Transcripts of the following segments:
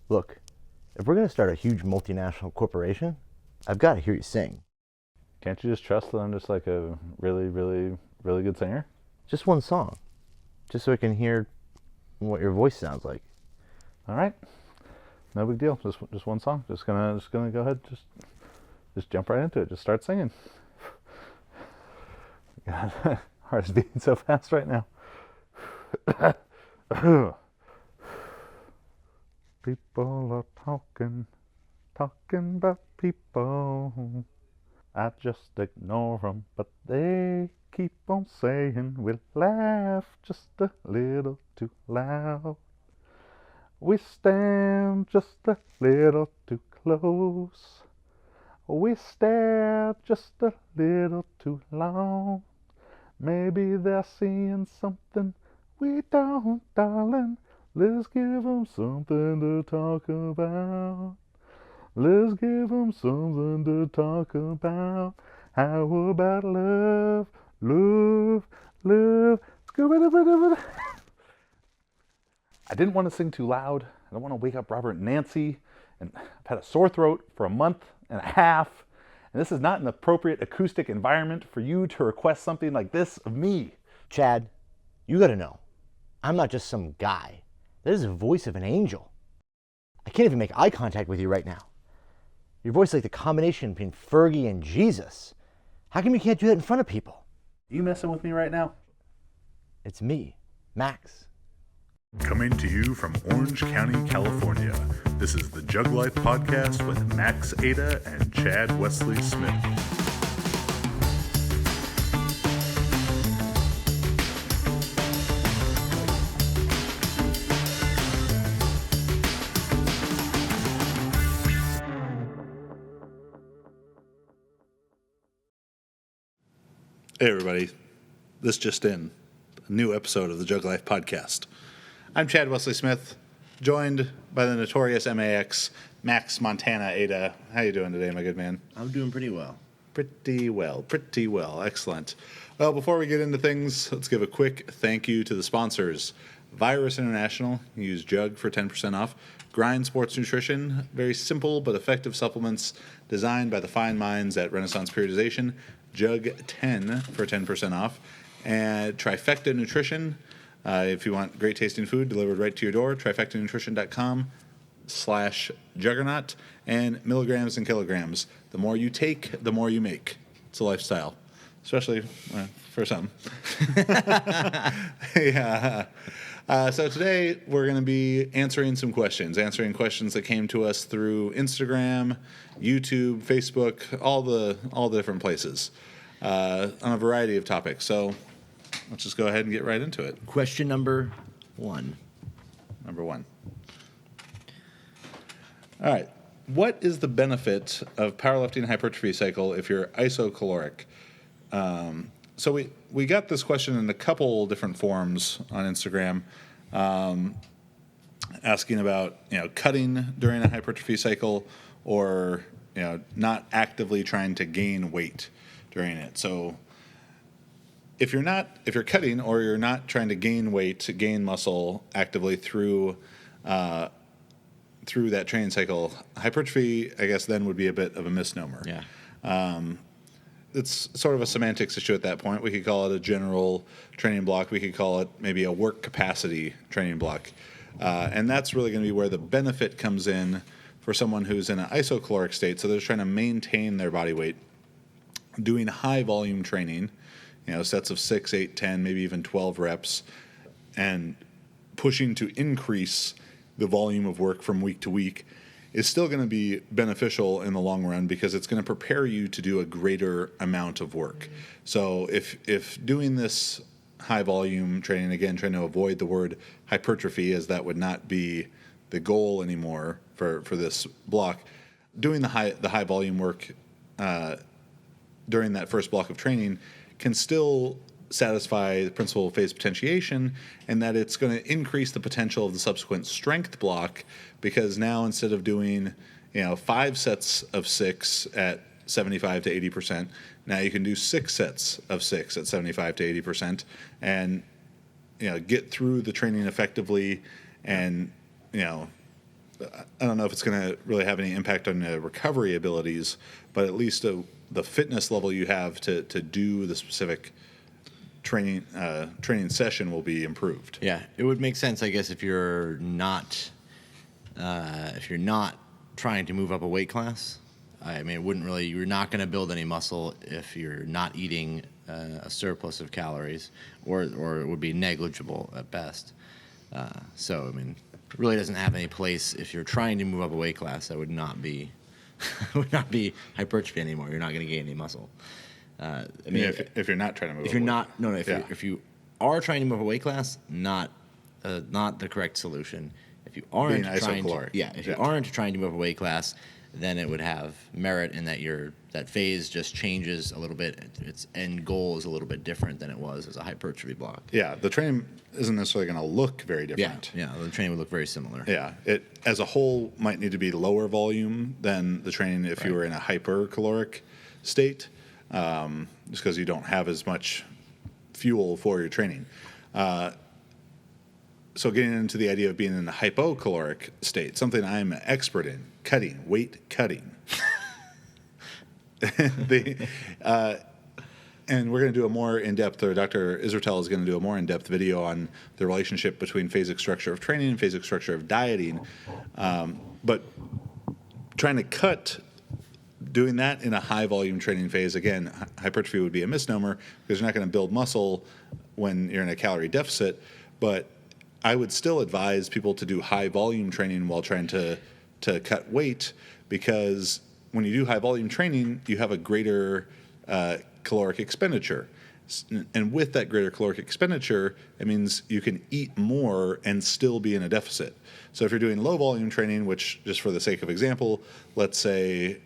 Look, if we're going to start a huge multinational corporation, I've got to hear you sing. Can't you just trust that I'm just like a really, really, really good singer? Just one song. Just so I can hear what your voice sounds like. All right. No big deal. Just one song. Just gonna go ahead. Just jump right into it. Just start singing. God, heart is beating so fast right now. People are talking about people. I just ignore them, but they keep on saying we'll laugh just a little too loud. We stand just a little too close. We stare just a little too long. Maybe they're seeing something we don't, darling. Let's give them something to talk about. Let's give them something to talk about. How about love, love, love? I didn't want to sing too loud. I don't want to wake up Robert and Nancy. And I've had a sore throat for a month and a half. And this is not an appropriate acoustic environment for you to request something like this of me. Chad, you got to know, I'm not just some guy. That is the voice of an angel. I can't even make eye contact with you right now. Your voice is like the combination between Fergie and Jesus. How come you can't do that in front of people? You messing with me right now? It's me, Max. Coming to you from Orange County, California, this is the JuggLife podcast with Max Ada and Chad Wesley Smith. Hey everybody, this just in, a new episode of the JuggLife podcast. I'm Chad Wesley Smith, joined by the notorious MAX, Max Montana Ada. How you doing today, my good man? I'm doing pretty well. Pretty well. Excellent. Well, before we get into things, let's give a quick thank you to the sponsors. Virus International, use Jug for 10% off. Grind Sports Nutrition, very simple but effective supplements designed by the fine minds at Renaissance Periodization. Jug 10 for 10% off. And Trifecta Nutrition, if you want great tasting food delivered right to your door, trifectanutrition.com/juggernaut. And milligrams and kilograms. The more you take, the more you make. It's a lifestyle, especially for some. Yeah. So today we're going to be answering questions that came to us through Instagram, YouTube, Facebook, all the different places, on a variety of topics. So let's just go ahead and get right into it. Question number one. All right. What is the benefit of powerlifting hypertrophy cycle if you're isocaloric? So we got this question in a couple different forms on Instagram, asking about cutting during a hypertrophy cycle, or not actively trying to gain weight during it. So if you're cutting or you're not trying to gain weight, gain muscle actively through that training cycle, hypertrophy, I guess, then would be a bit of a misnomer. Yeah. It's sort of a semantics issue at that point. We could call it a general training block. We could call it maybe a work capacity training block. And that's really going to be where the benefit comes in for someone who's in an isocaloric state. So they're trying to maintain their body weight, doing high volume training, sets of 6, 8, 10, maybe even 12 reps, and pushing to increase the volume of work from week to week is still going to be beneficial in the long run, because it's going to prepare you to do a greater amount of work. So if doing this high volume training, again, trying to avoid the word hypertrophy, as that would not be the goal anymore for this block, doing the high volume work during that first block of training can still satisfy the principle of phase potentiation, and that it's going to increase the potential of the subsequent strength block, because now instead of doing 5 sets of 6 at 75 to 80%, now you can do 6 sets of 6 at 75 to 80%, and get through the training effectively, and I don't know if it's going to really have any impact on the recovery abilities, but at least the fitness level you have to do the specific training session will be improved. Yeah, it would make sense, I guess, if you're not trying to move up a weight class. I mean, it wouldn't really. You're not going to build any muscle if you're not eating a surplus of calories, or it would be negligible at best. So, I mean, it really doesn't have any place if you're trying to move up a weight class. That would not be would not be hypertrophy anymore. You're not going to gain any muscle. I mean, If you're not trying to move, if you're not, Yeah. if you are trying to move a weight class, not the correct solution. If you aren't Being trying isocaloric. to, if you aren't trying to move a weight class, then it would have merit in that that phase just changes a little bit. Its end goal is a little bit different than it was as a hypertrophy block. Yeah, the training isn't necessarily going to look very different. Yeah, the training would look very similar. Yeah, it as a whole might need to be lower volume than the training if you were in a hypercaloric state, just because you don't have as much fuel for your training. So getting into the idea of being in a hypocaloric state, something I'm an expert in, weight cutting. And we're going to do a more in-depth, or Dr. Israel is going to do a more in-depth video on the relationship between phasic structure of training and phasic structure of dieting. But trying to cut, doing that in a high-volume training phase, again, hypertrophy would be a misnomer because you're not going to build muscle when you're in a calorie deficit. But I would still advise people to do high-volume training while trying to cut weight, because when you do high-volume training, you have a greater caloric expenditure. And with that greater caloric expenditure, it means you can eat more and still be in a deficit. So if you're doing low-volume training, which, just for the sake of example, let's say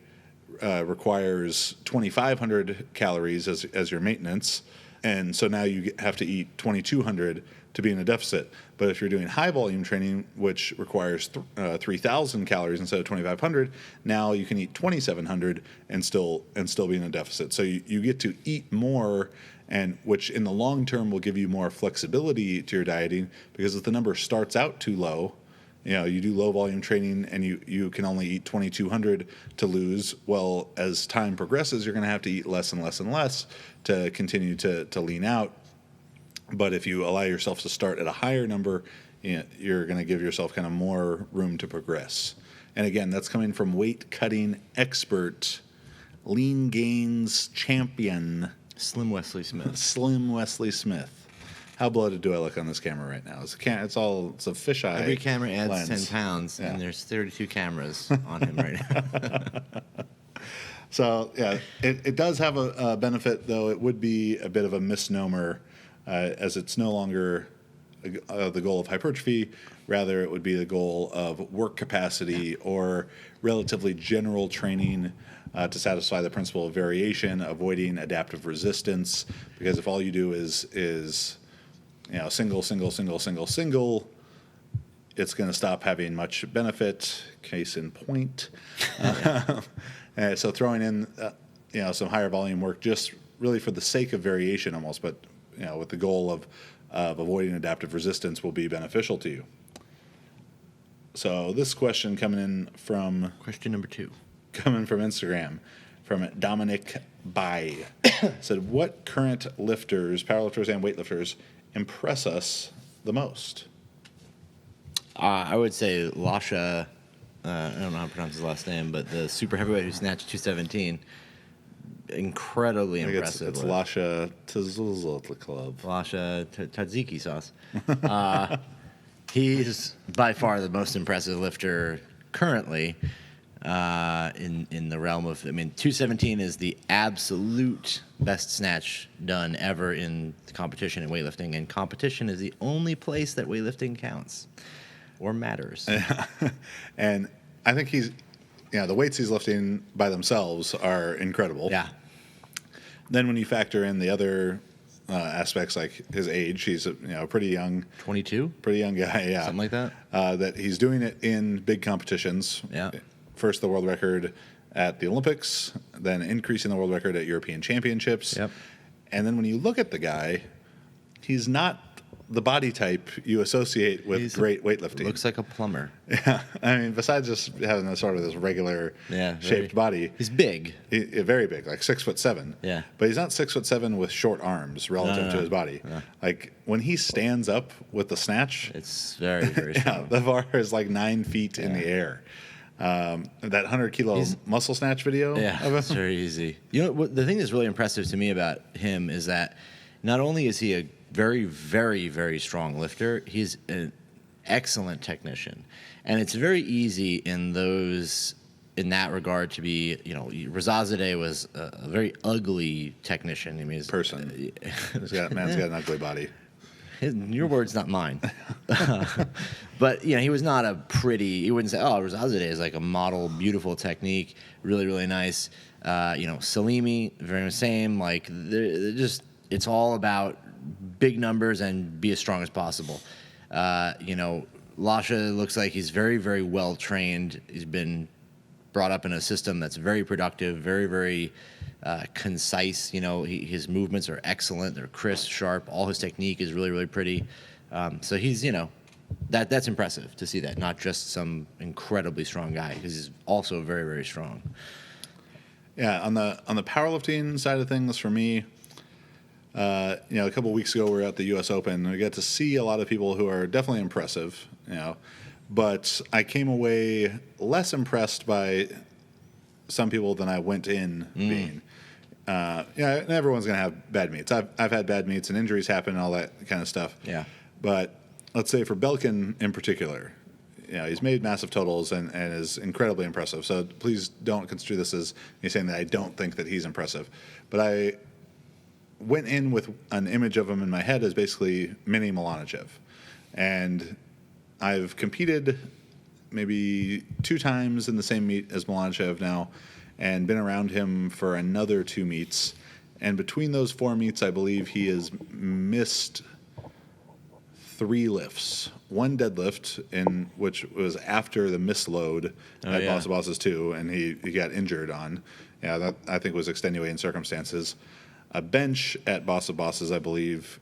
requires 2,500 calories as your maintenance, and so now you have to eat 2,200 to be in a deficit. But if you're doing high volume training, which requires 3,000 calories instead of 2,500, now you can eat 2,700 and still be in a deficit. So you get to eat more, and which in the long term will give you more flexibility to your dieting, because if the number starts out too low, you do low volume training and you can only eat 2,200 to lose. Well, as time progresses, you're going to have to eat less and less and less to continue to lean out. But if you allow yourself to start at a higher number, you're going to give yourself kind of more room to progress. And again, that's coming from weight cutting expert, lean gains champion, Slim Wesley Smith. Slim Wesley Smith. How bloated do I look on this camera right now? It's a fisheye. Every camera adds lens. 10 pounds, Yeah. and there's 32 cameras on him right now. So, yeah, it does have a benefit, though it would be a bit of a misnomer, as it's no longer the goal of hypertrophy. Rather, it would be the goal of work capacity or relatively general training to satisfy the principle of variation, avoiding adaptive resistance. Because if all you do is single, it's going to stop having much benefit. Case in point. So throwing in some higher volume work just really for the sake of variation almost, but with the goal of avoiding adaptive resistance will be beneficial to you. So this question coming in from Question number 2. coming from Instagram from Dominic Bai said, what current lifters, powerlifters and weightlifters impress us the most? I would say Lasha, I don't know how to pronounce his last name, but the super heavyweight who snatched 217, incredibly impressive. It's Lasha Tzltlklub. Lasha tzatziki sauce. He's by far the most impressive lifter currently in the realm of, 217 is the absolute best snatch done ever in the competition in weightlifting, and competition is the only place that weightlifting counts or matters. And I think the weights he's lifting by themselves are incredible. Yeah. Then when you factor in the other aspects like his age, he's a pretty young 22? Pretty young guy, yeah. Something like that? That he's doing it in big competitions. Yeah. First the world record at the Olympics, then increasing the world record at European Championships. Yep. And then when you look at the guy, he's not the body type you associate with He's great weightlifting. Looks like a plumber. Yeah, I mean, besides just having a sort of this regular shaped body, He's big. Very big, like 6'7". Yeah. But he's not 6'7" with short arms relative to his body. No. Like when he stands up with the snatch, It's very, very yeah, strong. the bar is like 9 feet in the air. That 100-kilo muscle snatch video Yeah, of him. it's very easy. You know, the thing that's really impressive to me about him is that not only is he a very, very, very strong lifter, he's an excellent technician. And it's very easy in that regard to be, you know, Razazadeh was a very ugly technician. I mean, Person. Man's got an ugly body. Your words, not mine. But, you know, he was not a pretty, you wouldn't say, oh, Razazadeh is like a model, beautiful technique, really, really nice. You know, Salimi, very the same. Like, they're just, it's all about big numbers and be as strong as possible. You know, Lasha looks like he's very, very well trained. He's been brought up in a system that's very productive, very, very concise. You know, his movements are excellent. They're crisp, sharp. All his technique is really, really pretty. So he's, you know, that's impressive to see that. Not just some incredibly strong guy, because he's also very, very strong. Yeah, on the powerlifting side of things, for me, you know, a couple of weeks ago we were at the U.S. Open. And we got to see a lot of people who are definitely impressive, you know, but I came away less impressed by some people than I went in being. Yeah, everyone's gonna have bad meets. I've had bad meets and injuries happen and all that kind of stuff. Yeah. But let's say for Belkin in particular, you know, he's made massive totals and is incredibly impressive. So please don't construe this as me saying that I don't think that he's impressive. But I went in with an image of him in my head as basically mini Milanichev. And I've competed maybe 2 times in the same meet as Milanichev now and been around him for another 2 meets. And between those 4 meets, I believe he has missed 3 lifts. 1 deadlift, in which was after the misload at Boss of Bosses 2, and he got injured on. Yeah, that I think was extenuating circumstances. A bench at Boss of Bosses, I believe.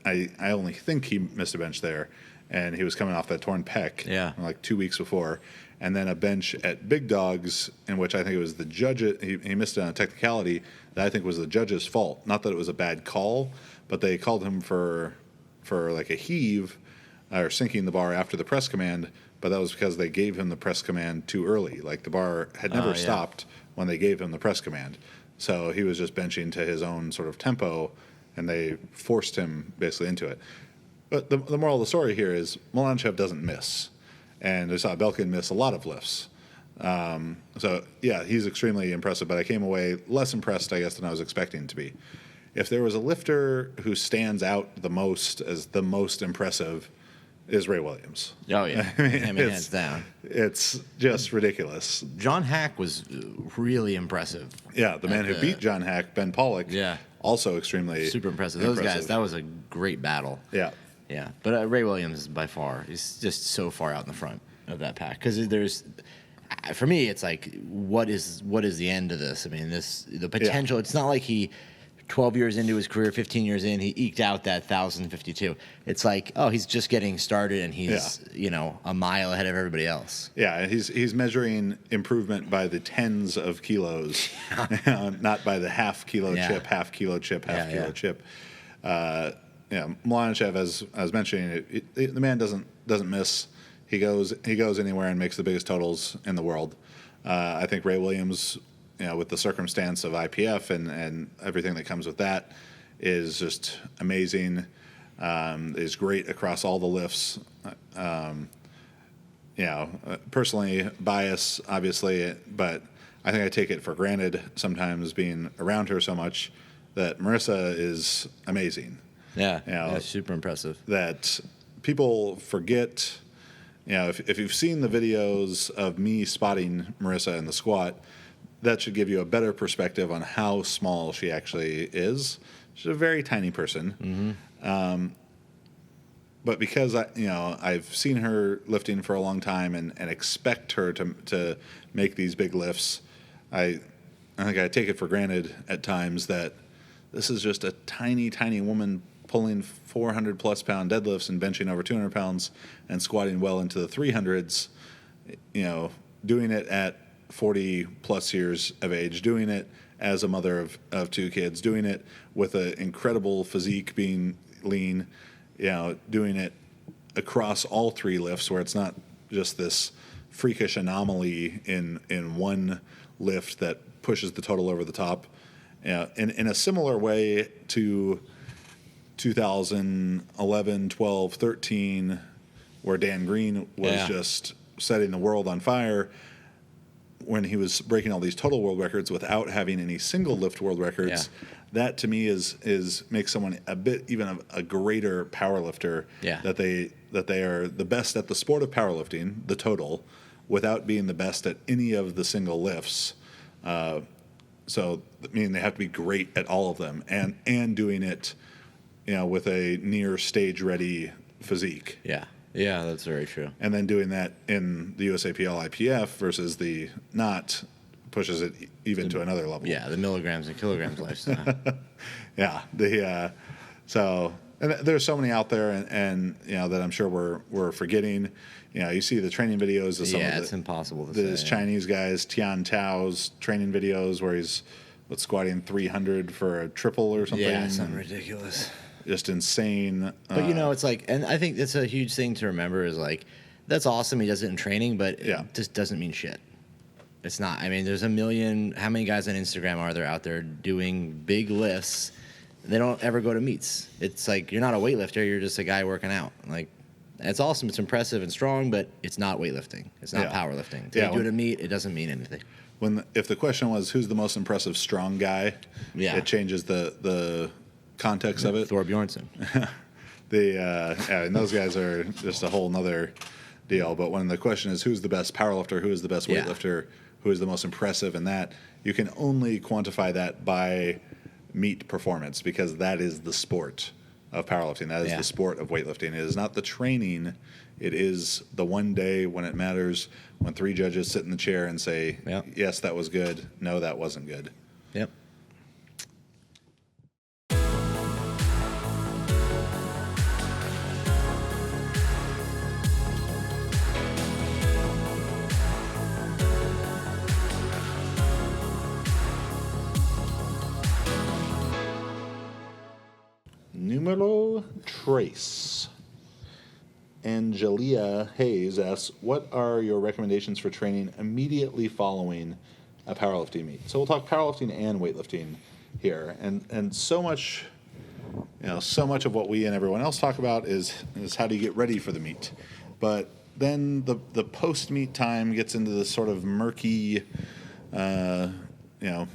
I only think he missed a bench there, and he was coming off that torn pec like 2 weeks before. And then a bench at Big Dogs, in which I think it was the judge. He missed it on a technicality that I think was the judge's fault. Not that it was a bad call, but they called him for like a heave or sinking the bar after the press command, but that was because they gave him the press command too early. Like the bar had never stopped when they gave him the press command. So he was just benching to his own sort of tempo, and they forced him basically into it. But the moral of the story here is Milanichev doesn't miss. And I saw Belkin miss a lot of lifts. So, yeah, he's extremely impressive, but I came away less impressed, I guess, than I was expecting to be. If there was a lifter who stands out the most as the most impressive, is Ray Williams. Oh, yeah. I mean, hands down. It's just ridiculous. John Hack was really impressive. Yeah, the man who beat John Hack, Ben Pollock, also extremely super impressive. Those guys, that was a great battle. Yeah. Yeah, but Ray Williams, by far, is just so far out in the front of that pack. Because for me, it's like, what is the end of this? I mean, the potential, it's not like he, 12 years into his career, 15 years in, he eked out that 1,052. It's like, oh, he's just getting started, and he's, you know, a mile ahead of everybody else. Yeah, he's measuring improvement by the tens of kilos, not by the half kilo chip, half kilo chip, half kilo chip. Milanichev, as I was mentioning, the man doesn't miss. He goes anywhere and makes the biggest totals in the world. I think Ray Williams, you know, with the circumstance of IPF and everything that comes with that, is just amazing. Is great across all the lifts. Personally, bias, obviously, but I think I take it for granted sometimes being around her so much that Marissa is amazing. Yeah, that's super impressive. That people forget, you know, if you've seen the videos of me spotting Marissa in the squat, that should give you a better perspective on how small she actually is. She's a very tiny person. Mm-hmm. But because I've seen her lifting for a long time and expect her to make these big lifts, I think I take it for granted at times that this is just a tiny, tiny woman pulling 400 plus pound deadlifts and benching over 200 pounds and squatting well into the 300s, doing it at 40 plus years of age, doing it as a mother of 2 kids, doing it with an incredible physique, being lean, doing it across all 3 lifts where it's not just this freakish anomaly in one lift that pushes the total over the top. In a similar way to 2011, 12, 13, where Dan Green was just setting the world on fire when he was breaking all these total world records without having any single lift world records. That to me is makes someone a bit even a greater powerlifter. That they are the best at the sport of powerlifting, the total, without being the best at any of the single lifts. So meaning they have to be great at all of them and doing it, with a near stage ready physique. Yeah, that's very true. And then doing that in the USAPL IPF versus the not pushes it even to another level. Yeah, the milligrams and kilograms lifestyle. So and there's so many out there, and that I'm sure we're forgetting. You see the training videos of some of it's impossible to these say. Chinese guys, Tian Tao's training videos where he's squatting 300 for a triple or something. Yeah, something ridiculous. Just insane. But it's like, and I think that's a huge thing to remember is like, that's awesome. He does it in training, but it just doesn't mean shit. It's not. I mean, there's a million. How many guys on Instagram are there out there doing big lifts? They don't ever go to meets. It's like you're not a weightlifter. You're just a guy working out. Like, it's awesome. It's impressive and strong, but it's not weightlifting. It's not powerlifting. To do it at a meet, it doesn't mean anything. If the question was who's the most impressive strong guy, it changes the context of it. Thor Bjornsson. And those guys are just a whole nother deal. But when the question is who's the best powerlifter, who is the best weightlifter, who is the most impressive in that, you can only quantify that by meet performance, because that is the sport of powerlifting. That is the sport of weightlifting. It is not the training. It is the one day when it matters, when 3 judges sit in the chair and say, yes, that was good. No, that wasn't good. Yep. Numero tres. Angelia Hayes asks, what are your recommendations for training immediately following a powerlifting meet? So we'll talk powerlifting and weightlifting here. And so much of what we and everyone else talk about is how do you get ready for the meet. But then the post-meet time gets into this sort of murky,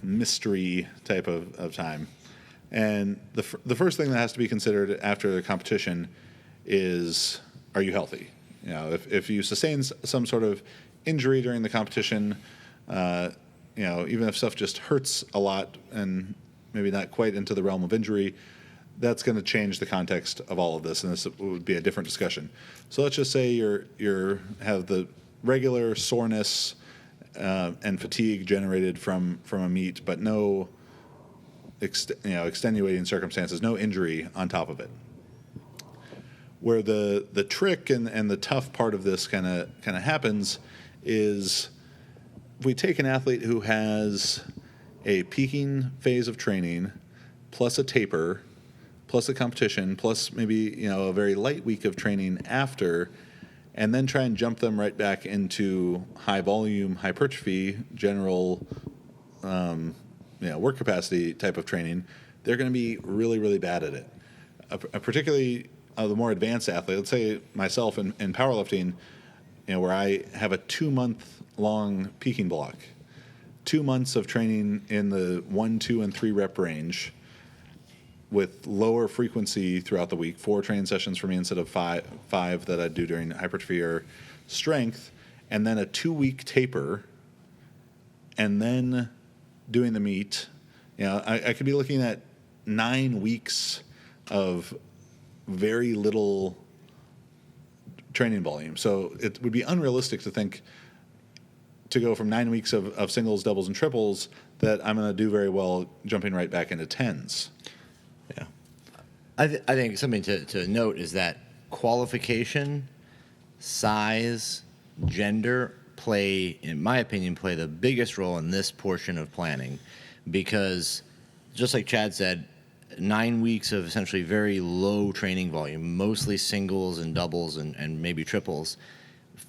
mystery type of time. And the first thing that has to be considered after the competition is, are you healthy? If you sustain some sort of injury during the competition, even if stuff just hurts a lot and maybe not quite into the realm of injury, that's going to change the context of all of this, and this would be a different discussion. So let's just say you have the regular soreness and fatigue generated from a meet, but no extenuating circumstances, no injury on top of it. Where the trick and the tough part of this kind of happens is if we take an athlete who has a peaking phase of training plus a taper plus a competition plus maybe a very light week of training after, and then try and jump them right back into high volume hypertrophy general work capacity type of training, they're going to be really, really bad at it. Particularly the more advanced athlete, let's say myself in powerlifting, where I have a 2-month-long peaking block, 2 months of training in the 1, 2, and 3 rep range with lower frequency throughout the week, 4 training sessions for me instead of five that I do during hypertrophy or strength, and then a 2-week taper, and then doing the meet. I could be looking at 9 weeks of very little training volume. So it would be unrealistic to think to go from 9 weeks of singles, doubles, and triples that I'm going to do very well jumping right back into 10s. Yeah. I think something to note is that qualification, size, gender play, in my opinion, play the biggest role in this portion of planning, because just like Chad said, 9 weeks of essentially very low training volume, mostly singles and doubles and maybe triples,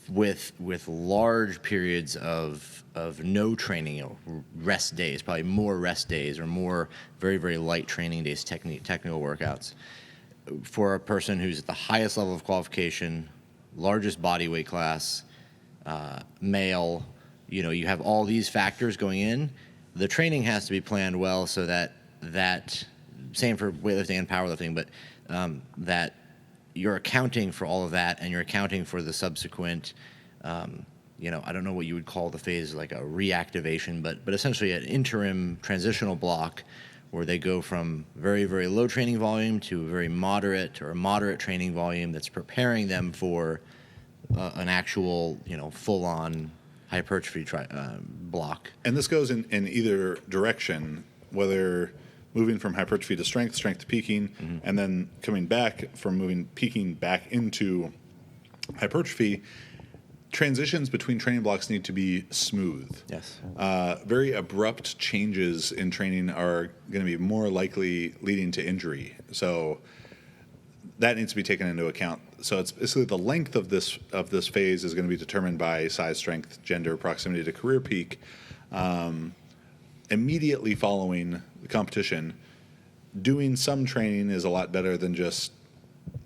with large periods of no training, rest days, probably more rest days or more very, very light training days, technical workouts. For a person who's at the highest level of qualification, largest body weight class, male, you have all these factors going in. The training has to be planned well so that same for weightlifting and powerlifting, but that you're accounting for all of that, and you're accounting for the subsequent, I don't know what you would call the phase, like a reactivation, but essentially an interim transitional block where they go from very, very low training volume to a very moderate or a moderate training volume that's preparing them for an actual, full-on hypertrophy block. And this goes in either direction, whether moving from hypertrophy to strength to peaking, and then coming back from peaking back into hypertrophy. Transitions between training blocks need to be smooth. Yes. Very abrupt changes in training are going to be more likely leading to injury. So that needs to be taken into account. So it's basically the length of this phase is going to be determined by size, strength, gender, proximity to career peak. Immediately following the competition, doing some training is a lot better than just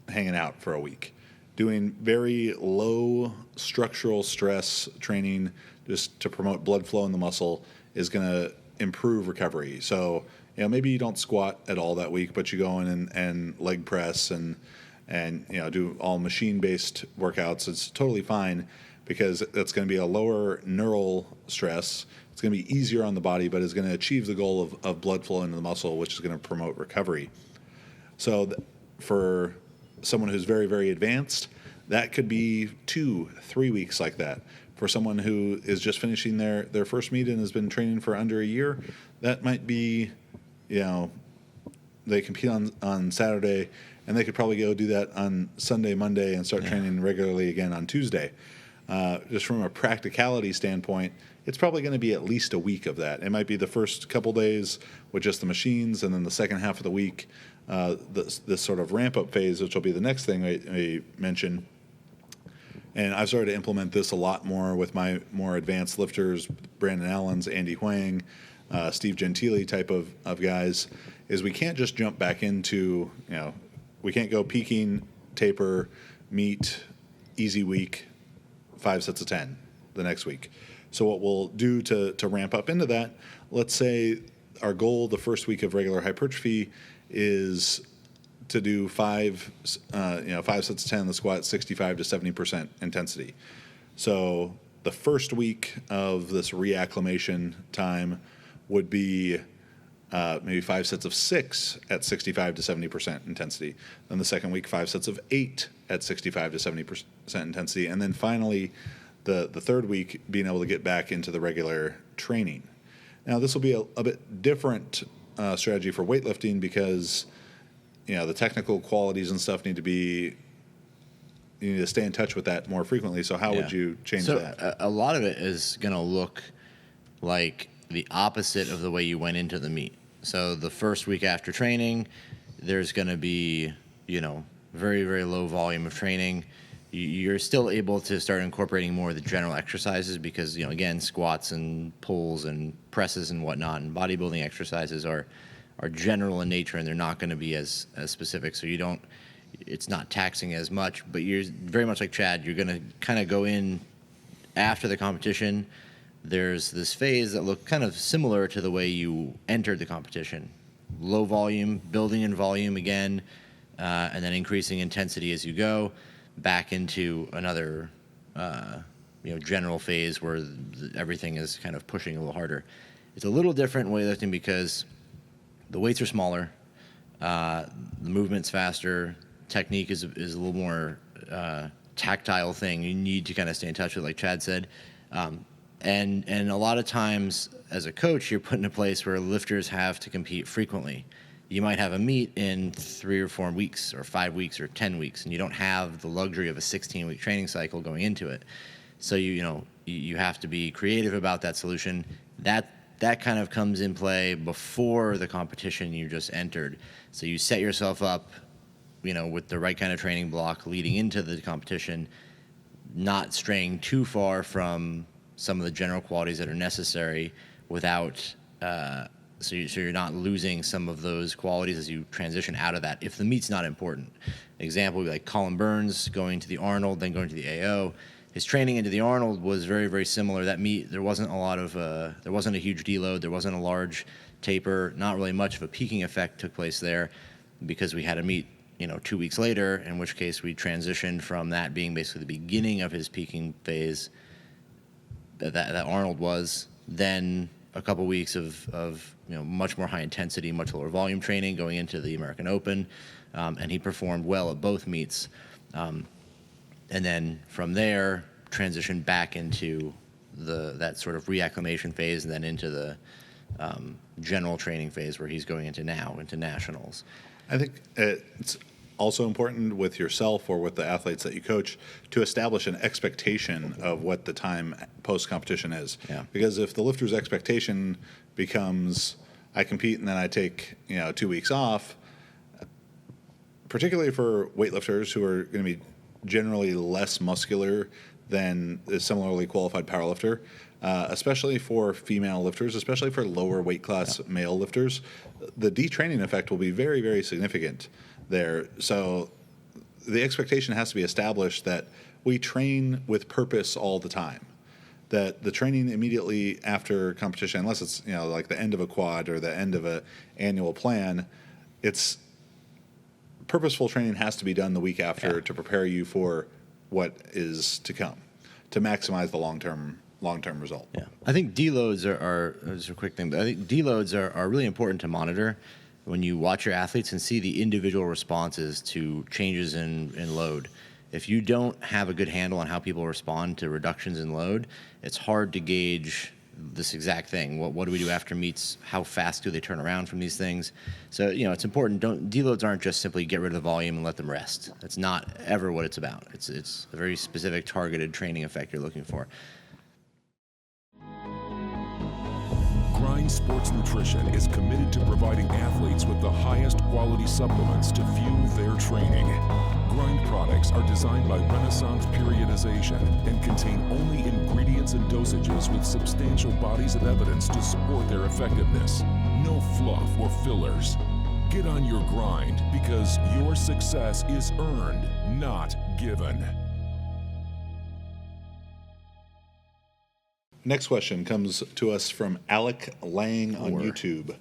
hanging out for a week. Doing very low structural stress training just to promote blood flow in the muscle is going to improve recovery. So, maybe you don't squat at all that week, but you go in and leg press and do all machine-based workouts. It's totally fine because it's going to be a lower neural stress. It's going to be easier on the body, but it's going to achieve the goal of blood flow into the muscle, which is going to promote recovery. So for someone who's very, very advanced, that could be 2-3 weeks like that. For someone who is just finishing their first meet and has been training for under a year, that might be, they compete on Saturday, and they could probably go do that on Sunday, Monday, and start training regularly again on Tuesday. Just from a practicality standpoint, it's probably going to be at least a week of that. It might be the first couple days with just the machines, and then the second half of the week, this sort of ramp-up phase, which will be the next thing I mention. And I've started to implement this a lot more with my more advanced lifters, Brandon Allens, Andy Huang, Steve Gentili type of guys, is we can't just jump back into, we can't go peaking, taper, meet, easy week, 5 sets of 10 the next week. So what we'll do to ramp up into that, let's say our goal the first week of regular hypertrophy is to do 5 sets of 10 in the squat, 65 to 70% intensity. So the first week of this reacclimation time would be maybe 5 sets of 6 at 65 to 70% intensity. Then the second week, 5 sets of 8 at 65 to 70% intensity. And then finally, the third week, being able to get back into the regular training. Now, this will be a bit different strategy for weightlifting because, the technical qualities and stuff you need to stay in touch with that more frequently. So how would you change that? A lot of it is going to look like the opposite of the way you went into the meet. So the first week after training, there's going to be, very, very low volume of training. You're still able to start incorporating more of the general exercises because, again, squats and pulls and presses and whatnot and bodybuilding exercises are general in nature, and they're not going to be as specific. So it's not taxing as much, but you're very much like Chad. You're going to kind of go in after the competition. There's this phase that looked kind of similar to the way you entered the competition. Low volume, building in volume again, and then increasing intensity as you go, back into another general phase where everything is kind of pushing a little harder. It's a little different in weightlifting because the weights are smaller, the movement's faster, technique is a little more tactile thing. You need to kind of stay in touch with, like Chad said. And a lot of times as a coach, you're put in a place where lifters have to compete frequently. you might have a meet in 3 or 4 weeks or 5 weeks or 10 weeks, and you don't have the luxury of a 16-week training cycle going into it. So you have to be creative about that solution. That kind of comes in play before the competition you just entered. So you set yourself up, with the right kind of training block leading into the competition, not straying too far from some of the general qualities that are necessary without, so you're not losing some of those qualities as you transition out of that if the meet's not important. Example would be like Colin Burns going to the Arnold, then going to the AO. His training into the Arnold was very, very similar. That meet, there wasn't a huge deload, there wasn't a large taper, not really much of a peaking effect took place there because we had a meet 2 weeks later, in which case we transitioned from that being basically the beginning of his peaking phase that Arnold was, then a couple weeks of much more high intensity, much lower volume training going into the American Open, and he performed well at both meets. And then from there, transitioned back into that sort of reacclimation phase, and then into the general training phase where he's going into nationals. I think it's also important with yourself or with the athletes that you coach to establish an expectation of what the time post-competition is. Yeah. Because if the lifter's expectation becomes, I compete and then I take 2 weeks off, particularly for weightlifters who are going to be generally less muscular than a similarly qualified powerlifter, especially for female lifters, especially for lower weight class male lifters, the detraining effect will be very, very significant there. So the expectation has to be established that we train with purpose all the time. That the training immediately after competition, unless it's like the end of a quad or the end of an annual plan, it's purposeful training has to be done the week after to prepare you for what is to come, to maximize the long-term result. Yeah, I think deloads are just a quick thing, but I think deloads are really important to monitor when you watch your athletes and see the individual responses to changes in load. If you don't have a good handle on how people respond to reductions in load, it's hard to gauge this exact thing. What do we do after meets? How fast do they turn around from these things? So, it's important. Deloads aren't just simply get rid of the volume and let them rest. That's not ever what it's about. It's a very specific targeted training effect you're looking for. Grind Sports Nutrition is committed to providing athletes with the highest quality supplements to fuel their training. Grind products are designed by Renaissance Periodization and contain only ingredients and dosages with substantial bodies of evidence to support their effectiveness. No fluff or fillers. Get on your grind because your success is earned, not given. Next question comes to us from Alec Lang on YouTube.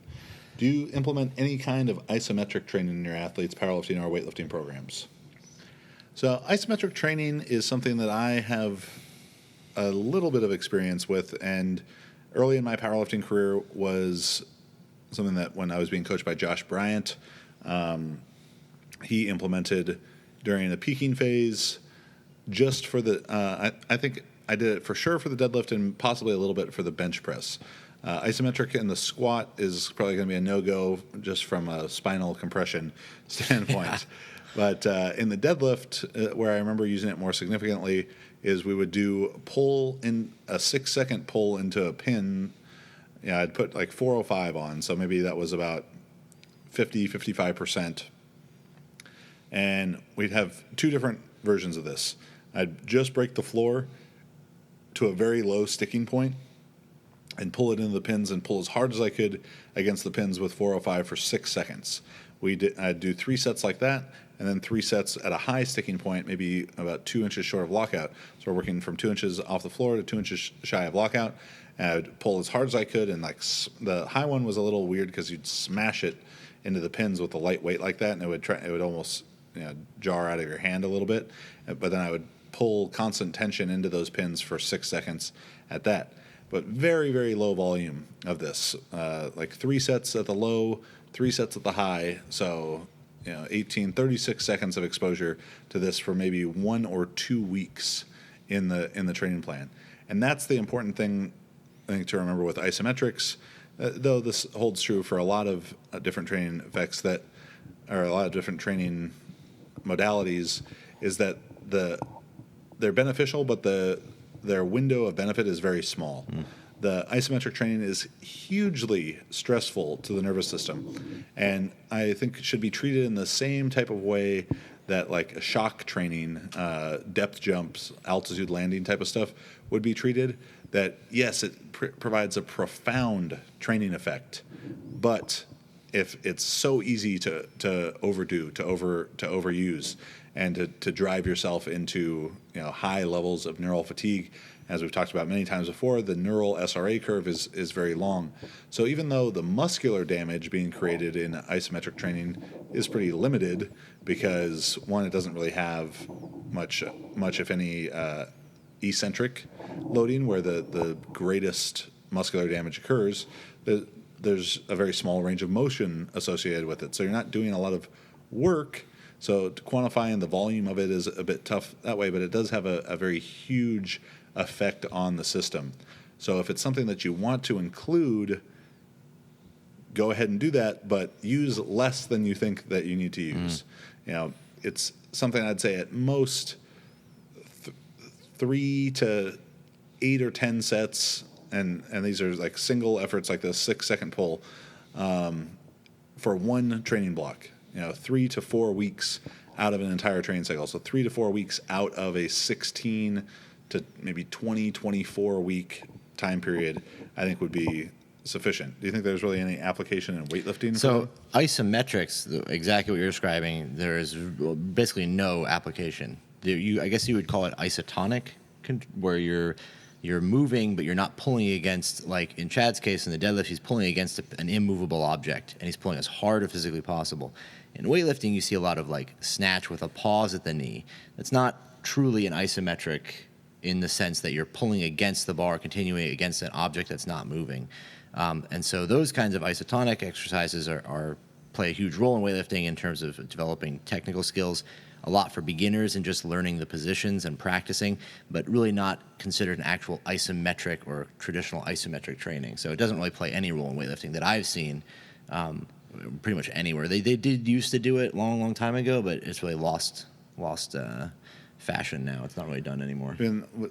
Do you implement any kind of isometric training in your athletes' powerlifting or weightlifting programs? So isometric training is something that I have a little bit of experience with, and early in my powerlifting career was something that when I was being coached by Josh Bryant, he implemented during the peaking phase just for the, I think I did it for sure for the deadlift and possibly a little bit for the bench press. Isometric in the squat is probably going to be a no-go just from a spinal compression standpoint. But in the deadlift, where I remember using it more significantly, is we would do pull in a 6-second pull into a pin. Yeah, I'd put like 405 on, so maybe that was about 55%. And we'd have two different versions of this. I'd just break the floor to a very low sticking point and pull it into the pins and pull as hard as I could against the pins with 405 for 6 seconds. I'd do 3 sets like that, and then 3 sets at a high sticking point, maybe about 2 inches short of lockout. So we're working from 2 inches off the floor to 2 inches shy of lockout. And I'd pull as hard as I could, and like the high one was a little weird because you'd smash it into the pins with a light weight like that, and it would almost jar out of your hand a little bit. But then I would pull constant tension into those pins for 6 seconds at that. But very, very low volume of this, like 3 sets at the low, 3 sets at the high. So, 36 seconds of exposure to this for maybe 1 or 2 weeks in the training plan. And that's the important thing, I think, to remember with isometrics. though this holds true for a lot of different training effects that, or a lot of different training modalities, is that they're beneficial, but their window of benefit is very small. The isometric training is hugely stressful to the nervous system, and I think it should be treated in the same type of way that like a shock training, depth jumps, altitude landing type of stuff would be treated. That yes, it provides a profound training effect, but if it's so easy to overdo, to overuse, and to drive yourself into high levels of neural fatigue, as we've talked about many times before, the neural SRA curve is very long. So even though the muscular damage being created in isometric training is pretty limited, because one, it doesn't really have much if any eccentric loading where the greatest muscular damage occurs, there's a very small range of motion associated with it. So you're not doing a lot of work. So quantifying the volume of it is a bit tough that way, but it does have a very huge effect on the system. So if it's something that you want to include, go ahead and do that, but use less than you think that you need to use. It's something I'd say at most 3 to 8 or 10 sets, and these are like single efforts like the 6-second pull for one training block. 3 to 4 weeks out of an entire training cycle. So 3 to 4 weeks out of a 16 to maybe 20, 24 week time period, I think would be sufficient. Do you think there's really any application in weightlifting? So isometrics, exactly what you're describing, there is basically no application. I guess you would call it isotonic, where you're moving, but you're not pulling against, like in Chad's case in the deadlift, he's pulling against an immovable object, and he's pulling as hard as physically possible. In weightlifting, you see a lot of like snatch with a pause at the knee. That's not truly an isometric in the sense that you're pulling against the bar, continuing against an object that's not moving. And so those kinds of isotonic exercises play a huge role in weightlifting in terms of developing technical skills, a lot for beginners and just learning the positions and practicing, but really not considered an actual isometric or traditional isometric training. So it doesn't really play any role in weightlifting that I've seen pretty much anywhere. They did used to do it long time ago, but it's really lost fashion now. It's not really done anymore.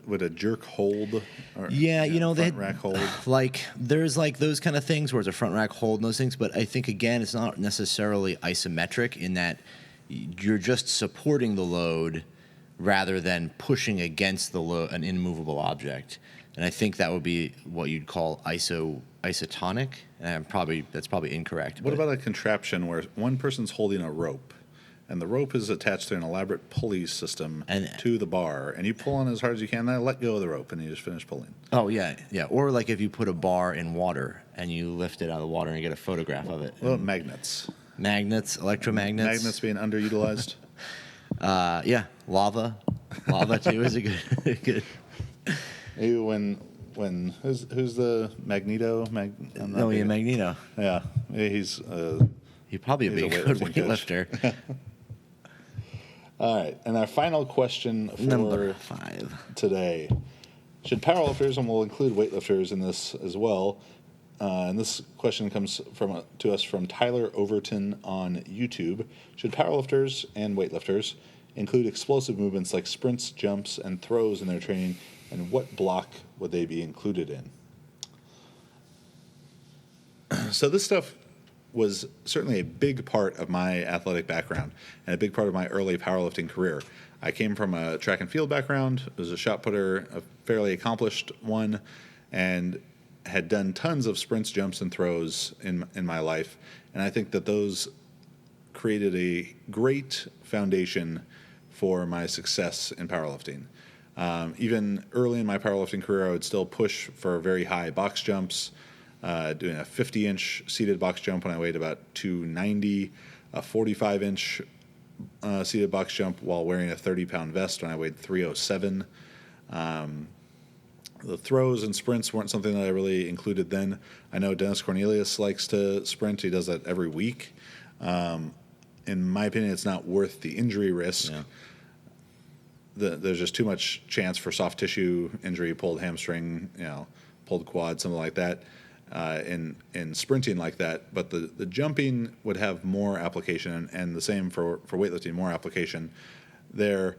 Would a jerk hold? Or, front rack hold. Like there's like those kind of things where it's a front rack hold and those things, but I think again it's not necessarily isometric in that you're just supporting the load rather than pushing against the load, an immovable object. And I think that would be what you'd call isotonic. And that's probably incorrect. What about a contraption where one person's holding a rope, and the rope is attached to an elaborate pulley system to the bar, and you pull on as hard as you can, and let go of the rope, and you just finish pulling? Oh, yeah. Or like if you put a bar in water, and you lift it out of the water and you get a photograph of it. Well, magnets. Magnets, electromagnets. Magnets being underutilized. Yeah, lava too is a good. Maybe when who's the Magneto? Magneto. Yeah, he's he'd probably be a good weightlifter. All right, and our final question for Number 5 today: should powerlifters, and we'll include weightlifters in this as well. And this question comes to us from Tyler Overton on YouTube. Should powerlifters and weightlifters include explosive movements like sprints, jumps, and throws in their training, and what block would they be included in? So this stuff was certainly a big part of my athletic background and a big part of my early powerlifting career. I came from a track and field background, was a shot putter, a fairly accomplished one, and had done tons of sprints, jumps, and throws in my life. And I think that those created a great foundation for my success in powerlifting. Even early in my powerlifting career, I would still push for very high box jumps, doing a 50-inch seated box jump when I weighed about 290, a 45-inch seated box jump while wearing a 30-pound vest when I weighed 307. The throws and sprints weren't something that I really included then. I know Dennis Cornelius likes to sprint. He does that every week. In my opinion, it's not worth the injury risk. Yeah. There's just too much chance for soft tissue injury, pulled hamstring, pulled quad, something like that. in sprinting like that. But the jumping would have more application, and the same for weightlifting, more application there.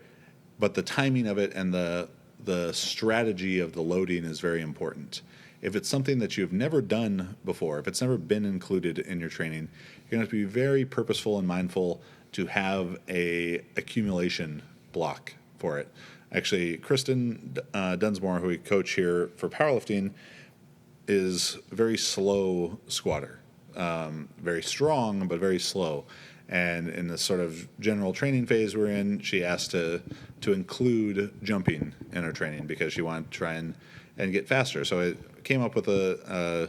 But the timing of it and the strategy of the loading is very important. If it's something that you've never done before, if it's never been included in your training, you're going to have to be very purposeful and mindful to have a accumulation block for it. Actually, Kristen Dunsmore, who we coach here for powerlifting, is a very slow squatter. Very strong, but very slow. And in the sort of general training phase we're in, she asked to include jumping in her training because she wanted to try and get faster. So it came up with a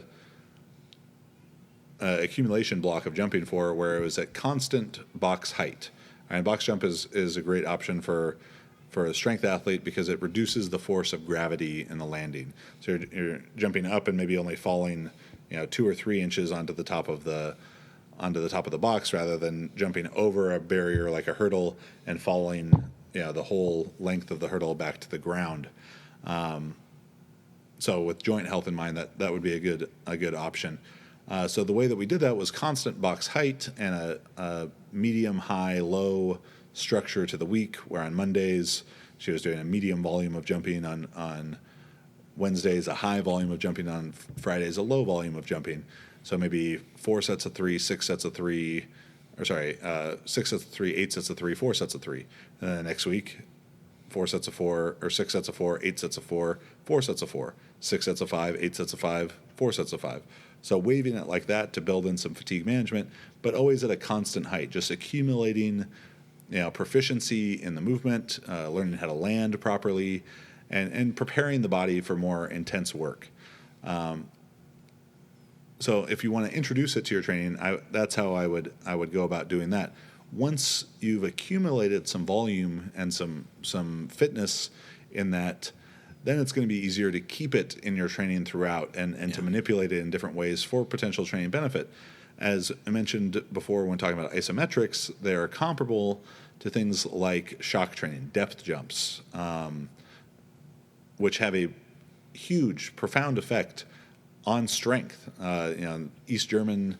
accumulation block of jumping for her where it was at constant box height. And box jump is a great option for a strength athlete because it reduces the force of gravity in the landing. So you're jumping up and maybe only falling, 2 or 3 inches onto the top of the box rather than jumping over a barrier like a hurdle and falling, the whole length of the hurdle back to the ground. So with joint health in mind, that would be a good option. So the way that we did that was constant box height and a medium, high, low structure to the week, where on Mondays she was doing a medium volume of jumping, on Wednesdays a high volume of jumping, on Fridays a low volume of jumping. So maybe 4 sets of 3, 6 sets of 3, 6 sets of 3, 8 sets of 3, 4 sets of 3. And then next week, 4 sets of 4, or 6 sets of 4, 8 sets of 4, 4 sets of 4, 6 sets of 5, 8 sets of 5, 4 sets of 5. So waving it like that to build in some fatigue management, but always at a constant height, just accumulating proficiency in the movement, learning how to land properly, and preparing the body for more intense work. So if you want to introduce it to your training, that's how I would go about doing that. Once you've accumulated some volume and some fitness in that, then it's going to be easier to keep it in your training throughout and to manipulate it in different ways for potential training benefit. As I mentioned before when talking about isometrics, they're comparable to things like shock training, depth jumps, which have a huge, profound effect on strength. East German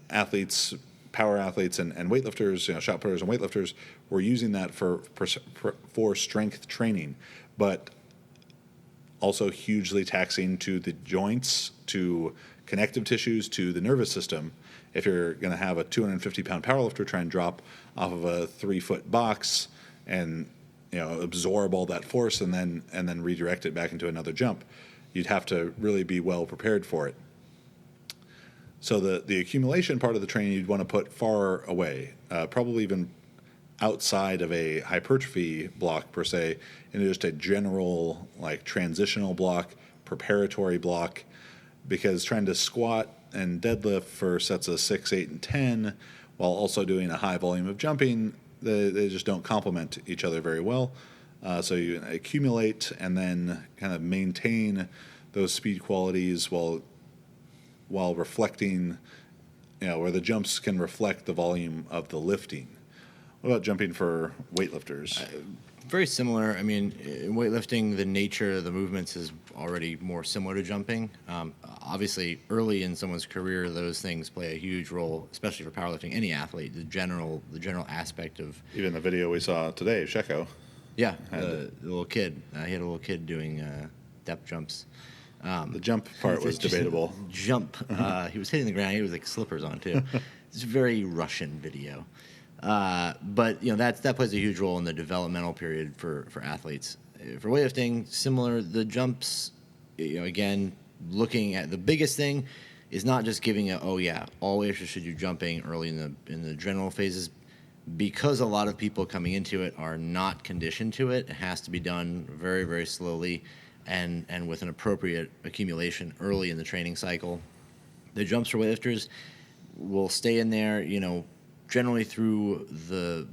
athletes, power athletes, and weightlifters, shot putters and weightlifters were using that for strength training, but also hugely taxing to the joints, to connective tissues, to the nervous system. If you're going to have a 250-pound powerlifter try and drop off of a 3-foot box and absorb all that force and then redirect it back into another jump, you'd have to really be well prepared for it. So the accumulation part of the training you'd want to put far away, probably even outside of a hypertrophy block per se, into just a general transitional block, preparatory block, because trying to squat and deadlift for sets of 6, 8, and 10 while also doing a high volume of jumping, they just don't complement each other very well. So you accumulate and then kind of maintain those speed qualities while reflecting, where the jumps can reflect the volume of the lifting. What about jumping for weightlifters? Very similar. I mean, in weightlifting, the nature of the movements is already more similar to jumping. Obviously, early in someone's career, those things play a huge role, especially for powerlifting. Any athlete, the general aspect of Even the video we saw today, Sheko. Yeah, the little kid. He had a little kid doing depth jumps. The jump part was debatable. Jump. He was hitting the ground. He was like slippers on too. It's a very Russian video. But that plays a huge role in the developmental period for athletes. For weightlifting, similar. The jumps, again, looking at the biggest thing is not just giving all weightlifters should do jumping early in the general phases, because a lot of people coming into it are not conditioned to it. It has to be done very, very slowly and with an appropriate accumulation early in the training cycle. The jumps for weightlifters will stay in there, generally through the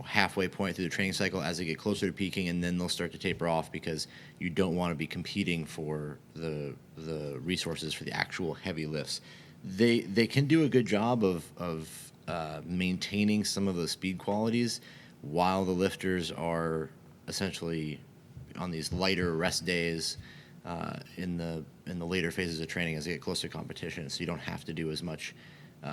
halfway point through the training cycle as they get closer to peaking, and then they'll start to taper off because you don't want to be competing for the resources for the actual heavy lifts. They can do a good job of maintaining some of those speed qualities while the lifters are essentially on these lighter rest days in the later phases of training as they get closer to competition. So you don't have to do as much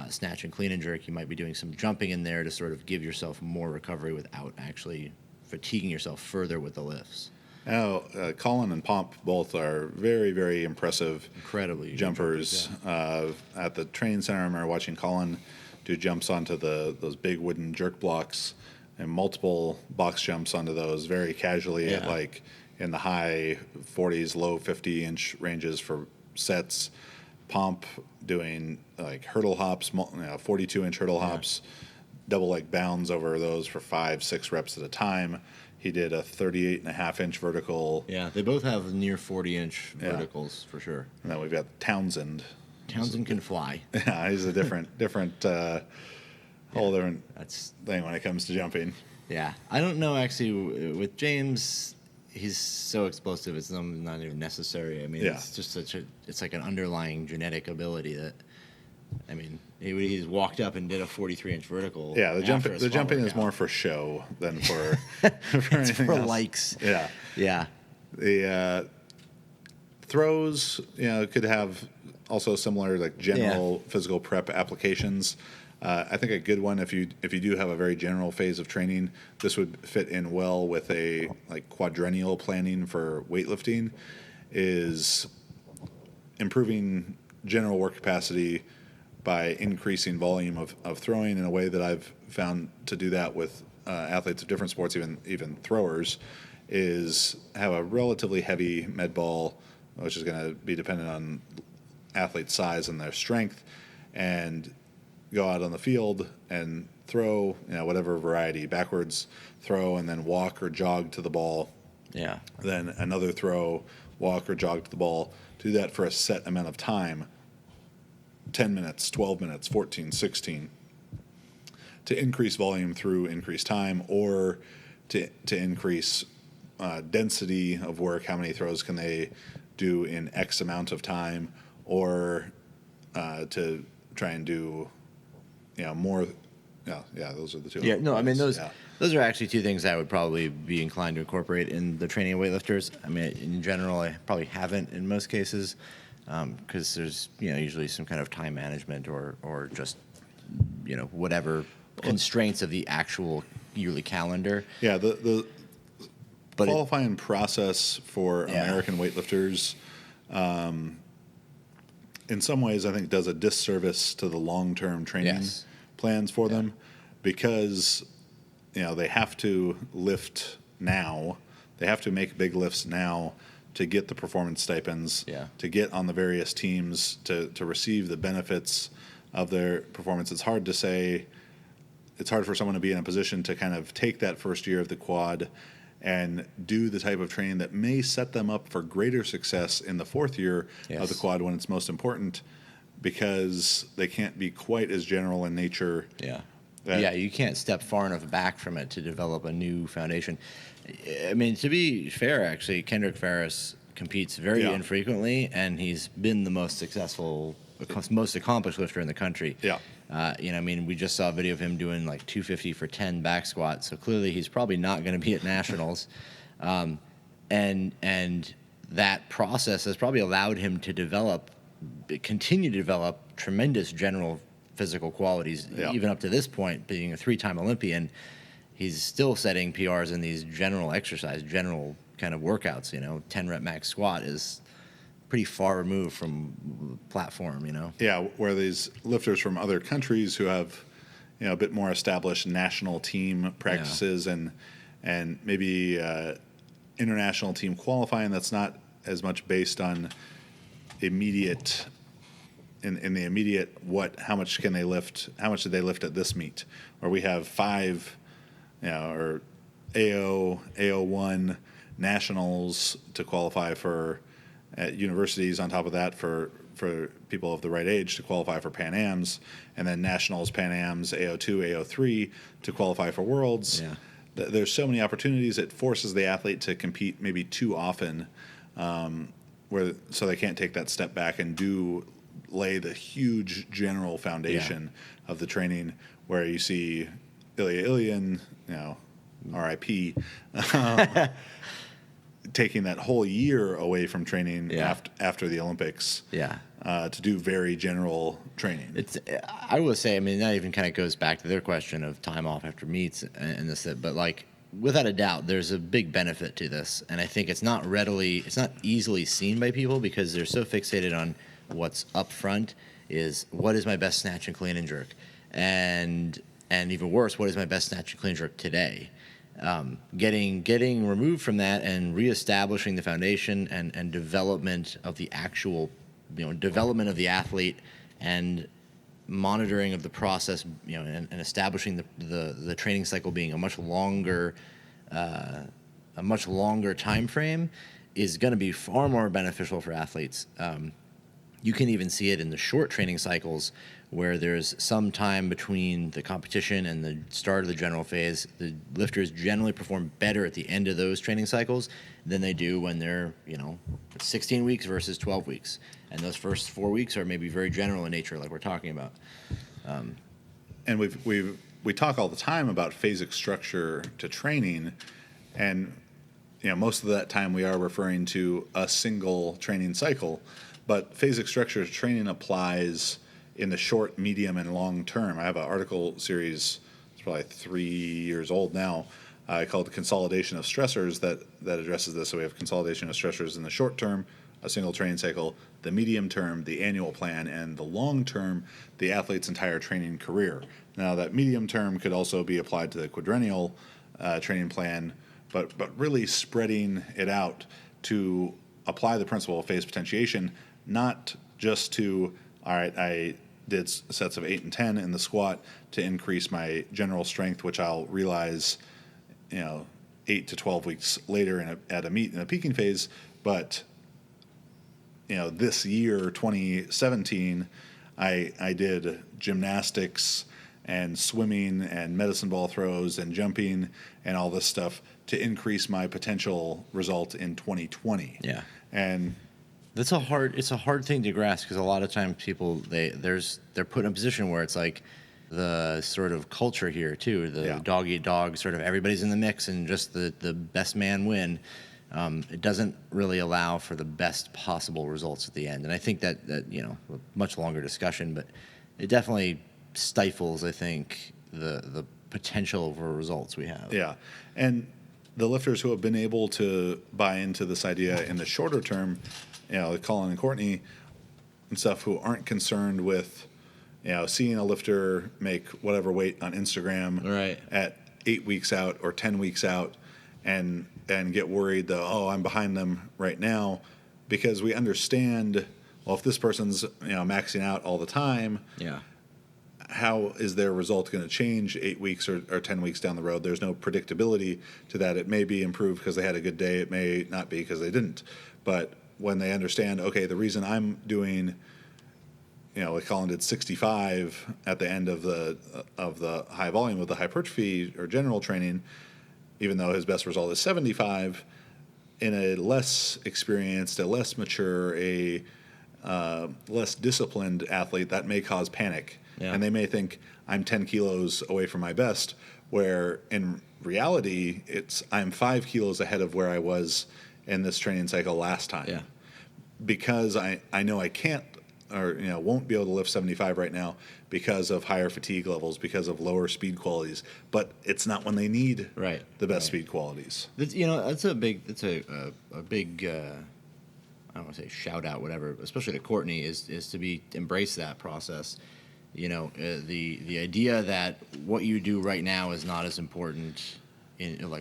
snatch and clean and jerk. You might be doing some jumping in there to sort of give yourself more recovery without actually fatiguing yourself further with the lifts. Now, Colin and Pomp both are very, very impressive, Incredibly jumpers. At the training center, I remember watching Colin do jumps onto those big wooden jerk blocks and multiple box jumps onto those very casually at like in the high 40s, low 50-inch ranges for sets. Pomp doing like hurdle hops, 42-inch hurdle hops, double leg bounds over those for 5-6 reps at a time. He did a 38.5-inch vertical. Yeah, they both have near 40-inch verticals for sure. And then we've got Townsend. Townsend can fly. Yeah, he's a different whole different That's thing when it comes to jumping. Yeah, I don't know actually with James. He's so explosive; it's not even necessary. I mean, it's just it's like an underlying genetic ability that. I mean, he's walked up and did a 43-inch vertical. Yeah, the jumping is workout. more for show than for for anything for else. likes. Yeah, Yeah. the throws, could have also similar like general physical prep applications. I think a good one if you do have a very general phase of training, this would fit in well with a like quadrennial planning for weightlifting, is improving general work capacity by increasing volume of throwing in a way that I've found to do that with athletes of different sports, even throwers, is have a relatively heavy med ball, which is going to be dependent on athlete size and their strength, and go out on the field and throw, whatever variety, backwards throw and then walk or jog to the ball. Yeah. Then another throw, walk or jog to the ball. Do that for a set amount of time, 10 minutes, 12 minutes, 14, 16, to increase volume through increased time, or to increase density of work. How many throws can they do in X amount of time, or to try and do more. Those are the two. Yeah, no, I mean ways. those are actually two things I would probably be inclined to incorporate in the training of weightlifters. I mean, in general, I probably haven't in most cases, because there's usually some kind of time management or just whatever constraints of the actual yearly calendar. Yeah, the But qualifying process for American weightlifters, in some ways, I think does a disservice to the long-term training plans for them, because they have to lift now, they have to make big lifts now to get the performance stipends, to get on the various teams, to receive the benefits of their performance. It's hard to say. It's hard for someone to be in a position to kind of take that first year of the quad and do the type of training that may set them up for greater success in the fourth year of the quad when it's most important, because they can't be quite as general in nature. You can't step far enough back from it to develop a new foundation. I mean, to be fair, actually, Kendrick Ferris competes very infrequently, and he's been the most successful, most accomplished lifter in the country. I mean, we just saw a video of him doing like 250 for 10 back squat, so clearly he's probably not going to be at nationals. And that process has probably allowed him to continue to develop tremendous general physical qualities, even up to this point, being a 3-time Olympian. He's still setting PRs in these general kind of workouts. 10 rep max squat is pretty far removed from platform, Yeah, where these lifters from other countries who have, a bit more established national team practices and maybe international team qualifying that's not as much based on immediate in the immediate how much can they lift, how much did they lift at this meet, or we have 5 or AO1 nationals to qualify for at universities, on top of that for people of the right age to qualify for Pan Ams, and then nationals, Pan Ams, AO2, AO3 to qualify for Worlds. There's so many opportunities. It forces the athlete to compete maybe too often, so they can't take that step back and lay the huge general foundation of the training, where you see Ilya Ilyin, RIP, taking that whole year away from training Yeah. after the Olympics. Yeah. To do very general training. I will say, I mean, that even kind of goes back to their question of time off after meets and this, but like, without a doubt, there's a big benefit to this. And I think it's not easily seen by people because they're so fixated on what's up front is what is my best snatch and clean and jerk? And even worse, what is my best snatch and clean jerk today? Getting removed from that and reestablishing the foundation and development of the actual, development of the athlete and monitoring of the process, and establishing the training cycle being a much longer time frame is going to be far more beneficial for athletes. You can even see it in the short training cycles where there's some time between the competition and the start of the general phase. The lifters generally perform better at the end of those training cycles than they do when they're, 16 weeks versus 12 weeks. And those first 4 weeks are maybe very general in nature, like we're talking about. And we talk all the time about phasic structure to training, and most of that time we are referring to a single training cycle, but phasic structure to training applies in the short, medium, and long term. I have an article series, it's probably 3 years old now, called The Consolidation of Stressors that addresses this. So we have consolidation of stressors in the short term, a single training cycle, the medium term, the annual plan, and the long term, the athlete's entire training career. Now that medium term could also be applied to the quadrennial training plan, but really spreading it out to apply the principle of phase potentiation, not just to, all right, I did sets of 8 and 10 in the squat to increase my general strength, which I'll realize, 8 to 12 weeks later at a meet in a peaking phase. But, this year, 2017, I did gymnastics and swimming and medicine ball throws and jumping and all this stuff to increase my potential result in 2020. Yeah. And it's a hard thing to grasp because a lot of times people they're put in a position where it's like the sort of culture here too, the dog eat dog sort of everybody's in the mix and just the best man win. It doesn't really allow for the best possible results at the end, and I think that a much longer discussion, but it definitely stifles, I think, the potential for results we have. Yeah, and the lifters who have been able to buy into this idea in the shorter term, like Colin and Courtney and stuff, who aren't concerned with, seeing a lifter make whatever weight on Instagram Right. at 8 weeks out or 10 weeks out and get worried that, I'm behind them right now, because we understand, well, if this person's, maxing out all the time, Yeah. how is their result going to change 8 weeks or 10 weeks down the road? There's no predictability to that. It may be improved because they had a good day. It may not be because they didn't. But when they understand, okay, the reason I'm doing, like Colin did 65 at the end of the high volume with the hypertrophy or general training, even though his best result is 75, in a less experienced, a less mature, a less disciplined athlete, that may cause panic. Yeah. And they may think I'm 10 kilos away from my best, where in reality, I'm 5 kilos ahead of where I was in this training cycle last time. Yeah. Because I know I can't or won't be able to lift 75 right now because of higher fatigue levels, because of lower speed qualities. But it's not when they need the best speed qualities. That's a big I don't want to say shout out, whatever, especially to Courtney, is to embrace that process. The idea that what you do right now is not as important,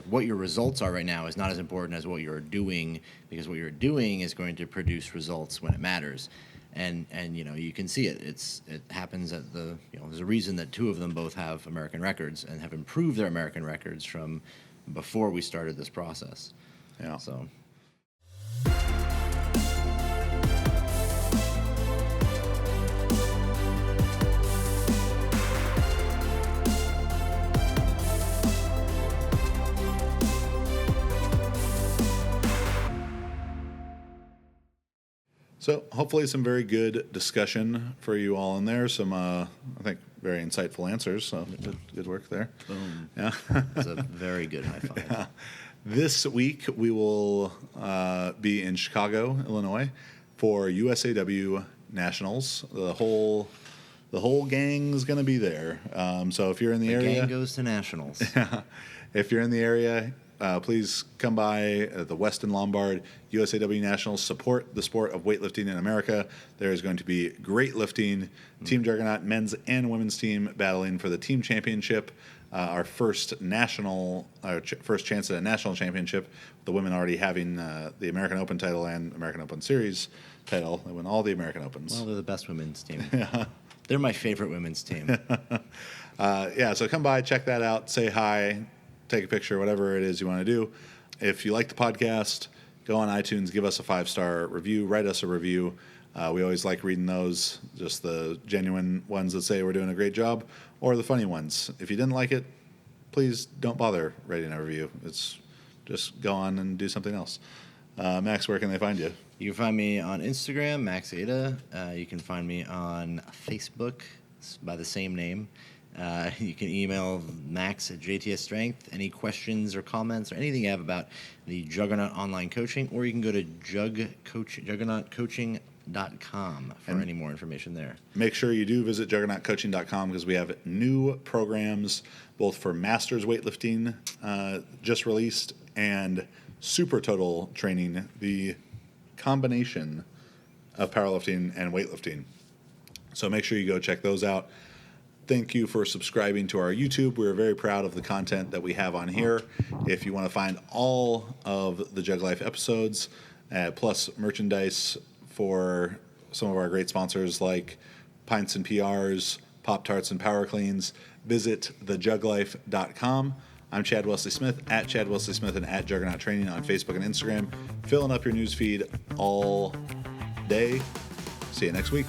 what your results are right now is not as important as what you're doing, because what you're doing is going to produce results when it matters. And you can see it. It happens at there's a reason that two of them both have American records and have improved their American records from before we started this process. Yeah. So. So hopefully some very good discussion for you all in there. Some, I think, very insightful answers. So good work there. Boom. Yeah. It's a very good high five. Yeah. This week we will be in Chicago, Illinois, for USAW Nationals. The whole gang's going to be there. So if you're in the area, gang goes to nationals. if you're in the area, please come by the Weston Lombard USAW Nationals. Support the sport of weightlifting in America. There is going to be great lifting. Team Juggernaut men's and women's team battling for the team championship. Our first first chance at a national championship. The women already having the American Open title and American Open Series title. They win all the American Opens. Well, they're the best women's team. They're my favorite women's team. So come by, check that out, say hi, take a picture, whatever it is you want to do. If you like the podcast, go on iTunes, give us a 5-star review, write us a review. We always like reading those, just the genuine ones that say we're doing a great job, or the funny ones. If you didn't like it, please don't bother writing a review. It's just go on and do something else. Max, where can they find you? You can find me on Instagram, Max Ada. You can find me on Facebook by the same name. You can email Max at JTS Strength. Any questions or comments or anything you have about the Juggernaut online coaching, or you can go to juggernautcoaching.com for any more information there. Make sure you do visit juggernautcoaching.com because we have new programs both for masters weightlifting just released and super total training, the combination of powerlifting and weightlifting. So make sure you go check those out. Thank you for subscribing to our YouTube. We're very proud of the content that we have on here. If you want to find all of the JuggLife episodes, plus merchandise for some of our great sponsors like Pints and PRs, Pop-Tarts and Power Cleans, visit thejugglife.com. I'm Chad Wesley Smith, at Chad Wesley Smith and at Juggernaut Training on Facebook and Instagram. Filling up your news feed all day. See you next week.